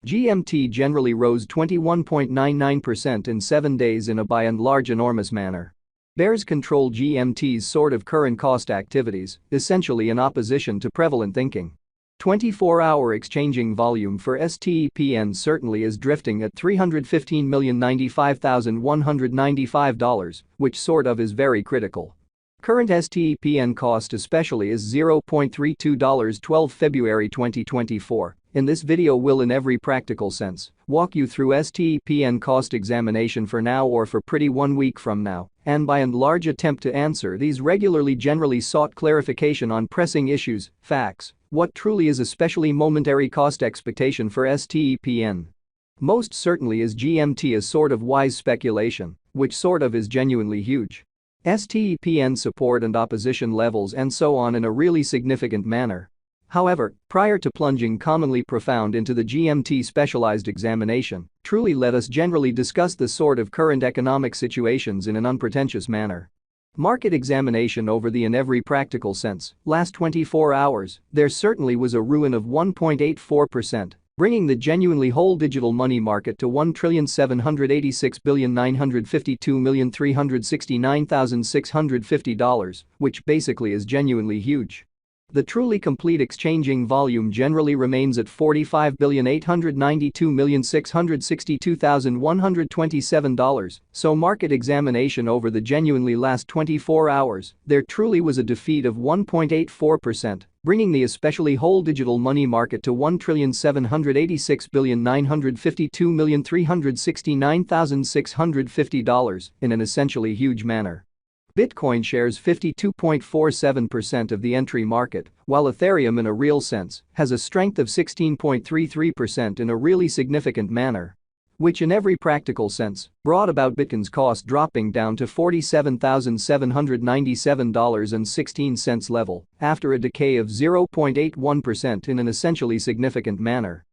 GMT generally rose 21.99% in 7 days in a by and large enormous manner. Bears control GMT's sort of current cost activities, essentially in opposition to prevalent thinking. 24-hour exchanging volume for STEPN certainly is drifting at $315,095,195, which sort of is very critical. Current STEPN cost especially is $0.32 12 February 2024. In this video we'll in every practical sense walk you through STEPN cost examination for now or for pretty 1 week from now, and by and large attempt to answer these regularly generally sought clarification on pressing issues, facts, what truly is especially momentary cost expectation for STEPN. Most certainly is GMT a sort of wise speculation, which sort of is genuinely huge. STEPN support and opposition levels and so on in a really significant manner. However, prior to plunging commonly profound into the GMT specialized examination, truly let us generally discuss the sort of current economic situations in an unpretentious manner. Market examination over the in every practical sense, last 24 hours, there certainly was a ruin of 1.84%, bringing the genuinely whole digital money market to $1,786,952,369,650, which basically is genuinely huge. The truly complete exchanging volume generally remains at $45,892,662,127, so market examination over the genuinely last 24 hours, there truly was a defeat of 1.84%, bringing the especially whole digital money market to $1,786,952,369,650 in an essentially huge manner. Bitcoin shares 52.47% of the entry market, while Ethereum in a real sense has a strength of 16.33% in a really significant manner. Which in every practical sense brought about Bitcoin's cost dropping down to $47,797.16 level after a decay of 0.81% in an essentially significant manner.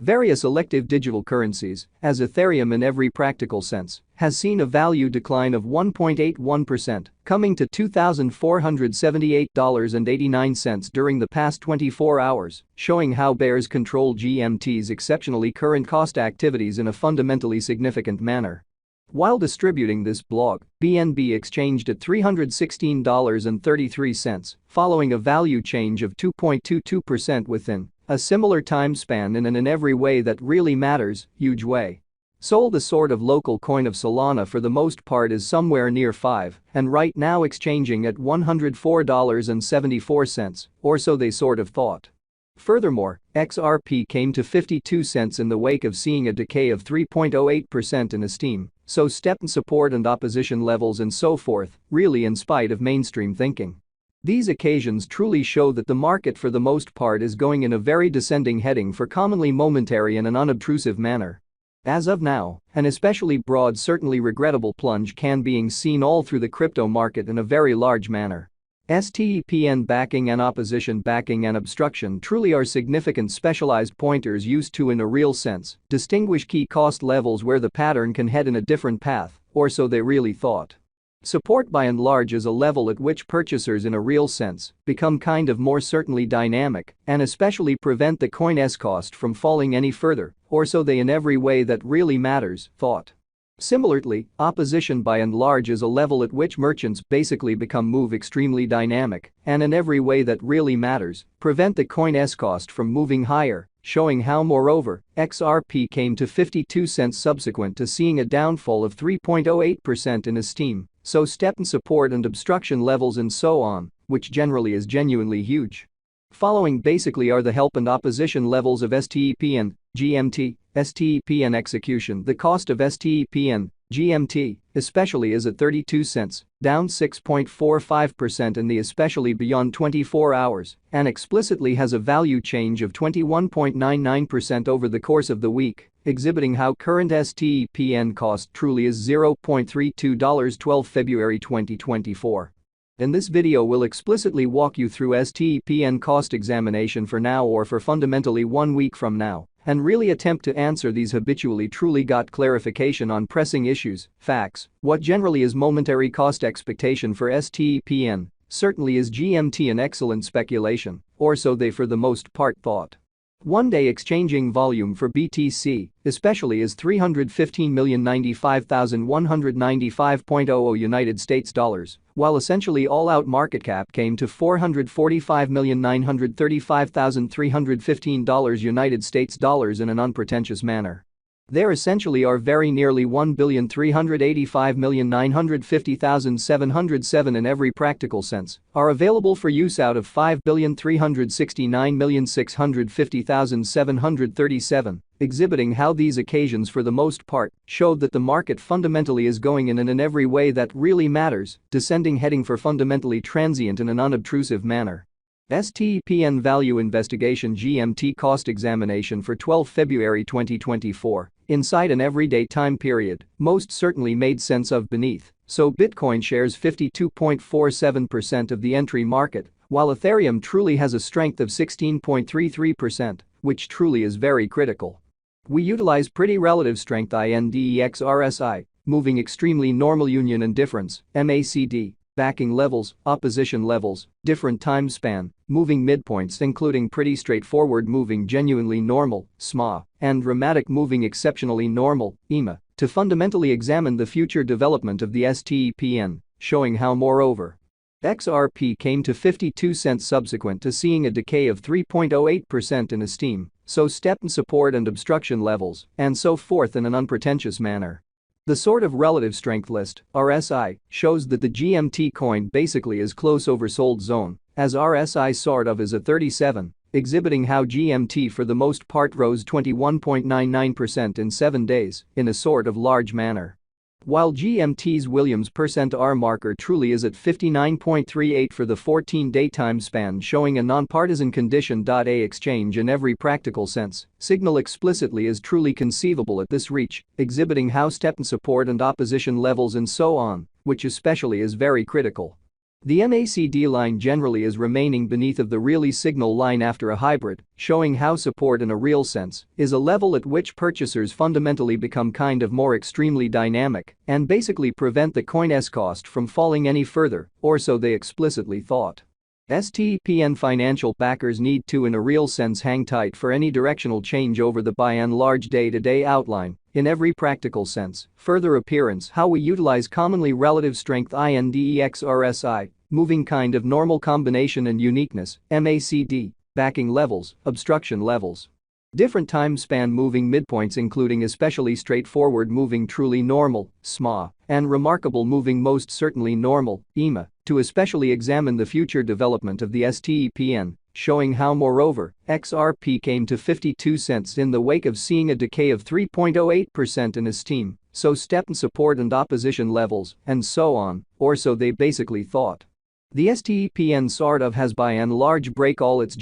Various elective digital currencies, as Ethereum in every practical sense, has seen a value decline of 1.81%, coming to $2,478.89 during the past 24 hours, showing how bears control GMT's exceptionally current cost activities in a fundamentally significant manner. While distributing this blog, BNB exchanged at $316.33, following a value change of 2.22% within a similar time span in an in every way that really matters, huge way. Sol, the sort of local coin of Solana for the most part, is somewhere near 5 and right now exchanging at $104.74, or so they sort of thought. Furthermore, XRP came to 52 cents in the wake of seeing a decay of 3.08% in esteem, so stepn support and opposition levels and so forth, really in spite of mainstream thinking. These occasions truly show that the market for the most part is going in a very descending heading for commonly momentary in an unobtrusive manner. As of now, an especially broad, certainly regrettable plunge can being seen all through the crypto market in a very large manner. STEPN backing and opposition backing and obstruction truly are significant specialized pointers used to, in a real sense, distinguish key cost levels where the pattern can head in a different path, or so they really thought. Support by and large is a level at which purchasers in a real sense become kind of more certainly dynamic and especially prevent the coin's cost from falling any further, or so they in every way that really matters thought. Similarly, opposition by and large is a level at which merchants basically become move extremely dynamic and in every way that really matters prevent the coin's cost from moving higher, showing how moreover XRP came to 52 cents subsequent to seeing a downfall of 3.08% in esteem, so stepn support and obstruction levels and so on, which generally is genuinely huge. Following basically are the help and opposition levels of STEPN, GMT, STEPN execution. The cost of STEPN, GMT, especially is at 32 cents, down 6.45% in the especially beyond 24 hours, and explicitly has a value change of 21.99% over the course of the week, exhibiting how current STEPN cost truly is $0.32 12 February 2024. In this video we'll explicitly walk you through STEPN cost examination for now or for fundamentally 1 week from now, and really attempt to answer these habitually truly got clarification on pressing issues, facts, what generally is momentary cost expectation for STEPN, certainly is GMT an excellent speculation, or so they for the most part thought. One-day exchanging volume for BTC, especially, is 315,095,195.00 United States dollars, while essentially all-out market cap came to $445,935,315 United States dollars in an unpretentious manner. There essentially are very nearly 1,385,950,707 in every practical sense are available for use out of 5,369,650,737, exhibiting how these occasions for the most part showed that the market fundamentally is going in every way that really matters, descending, heading for fundamentally transient in an unobtrusive manner. STPN Value Investigation GMT Cost Examination for 12 February 2024, inside an everyday time period, most certainly made sense of beneath, so Bitcoin shares 52.47% of the entry market, while Ethereum truly has a strength of 16.33%, which truly is very critical. We utilize pretty relative strength INDEX RSI, moving extremely normal union and difference, MACD, backing levels, opposition levels, different time span, moving midpoints including pretty straightforward moving genuinely normal, SMA, and dramatic moving exceptionally normal, EMA, to fundamentally examine the future development of the STPN, showing how moreover XRP came to 52 cents subsequent to seeing a decay of 3.08% in esteem, so stepn support and obstruction levels, and so forth in an unpretentious manner. The sort of relative strength list, RSI, shows that the GMT coin basically is close oversold zone, as RSI sort of is a 37, exhibiting how GMT for the most part rose 21.99% in 7 days in a sort of large manner. While GMT's Williams %R marker truly is at 59.38 for the 14-day time span, showing a nonpartisan condition. A exchange in every practical sense, signal explicitly is truly conceivable at this reach, exhibiting how stepn support and opposition levels and so on, which especially is very critical. The MACD line generally is remaining beneath of the really signal line after a hybrid, showing how support in a real sense is a level at which purchasers fundamentally become kind of more extremely dynamic and basically prevent the coin's cost from falling any further, or so they explicitly thought. STPN financial backers need to in a real sense hang tight for any directional change over the by and large day-to-day outline, in every practical sense. Further appearance how we utilize commonly relative strength INDEX RSI, moving kind of normal combination and uniqueness, MACD, backing levels, obstruction levels. Different time span moving midpoints including especially straightforward moving truly normal, SMA, and remarkable moving most certainly normal, EMA, to especially examine the future development of the STPN, showing how moreover XRP came to 52 cents in the wake of seeing a decay of 3.08% in esteem, so stepn support and opposition levels, and so on, or so they basically thought. The STPN sort of has by and large break all its